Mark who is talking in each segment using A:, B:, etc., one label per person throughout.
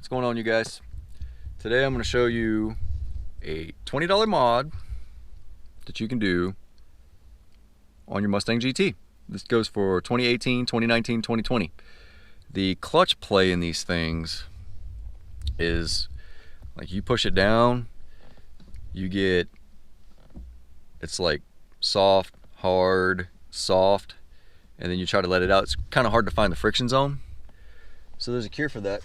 A: What's going on, you guys? Today I'm going to show you a $20 mod that you can do on your Mustang GT. This goes for 2018, 2019, 2020. The clutch play in these things is like you push it down, you get, it's like soft, hard, soft, and then you try to let it out. It's kind of hard to find the friction zone. So there's a cure for that.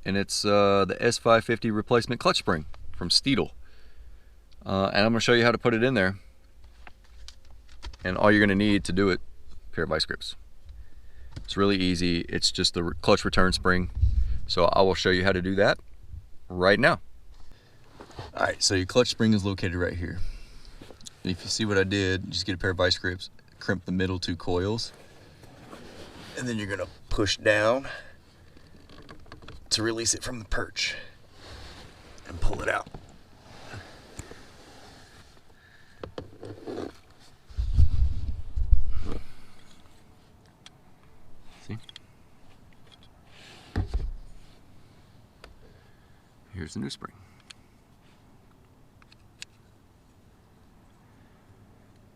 A: And it's the S550 replacement clutch spring from Steeda. And I'm going to show you how to put it in there. And all you're going to need to do it, a pair of vice grips. It's really easy. It's just the clutch return spring. So I will show you how to do that right now. Alright, so your clutch spring is located right here. And if you see what I did, just get a pair of vice grips, crimp the middle two coils, and then you're going to push down to release it from the perch and pull it out. See? Here's the new spring.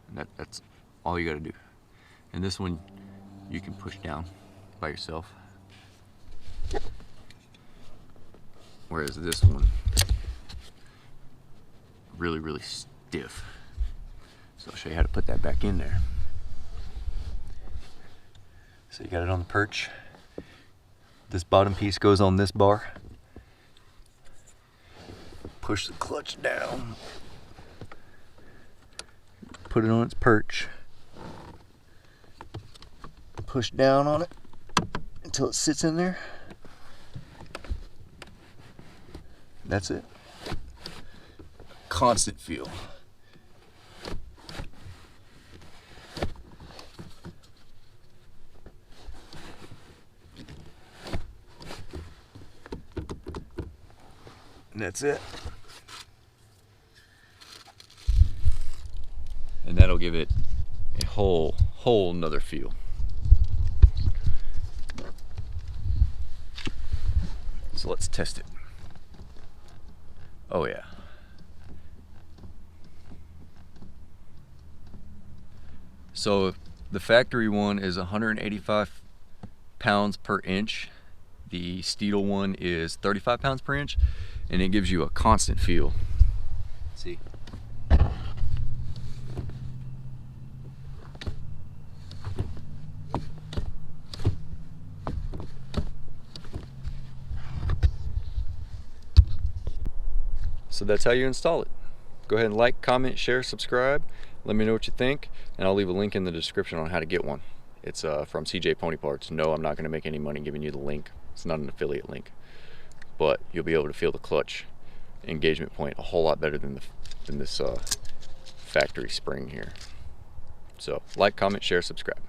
A: And that's all you got to do. And this one you can push down by yourself. Whereas this one, really stiff. So I'll show you how to put that back in there. So you got it on the perch. This bottom piece goes on this bar. Push the clutch down. Put it on its perch. Push down on it until it sits in there. That's it. Constant feel. And that's it. And that'll give it a whole nother feel. So let's test it. Oh yeah. So the factory one is 185 pounds per inch. The Steeda one is 35 pounds per inch, and it gives you a constant feel. Let's see. So that's how you install it. Go ahead and like, comment, share, subscribe. Let me know what you think, and I'll leave a link in the description on how to get one. It's from CJ Pony Parts. No, I'm not going to make any money giving you the link. It's not an affiliate link. But you'll be able to feel the clutch engagement point a whole lot better than this factory spring here. So like, comment, share, subscribe.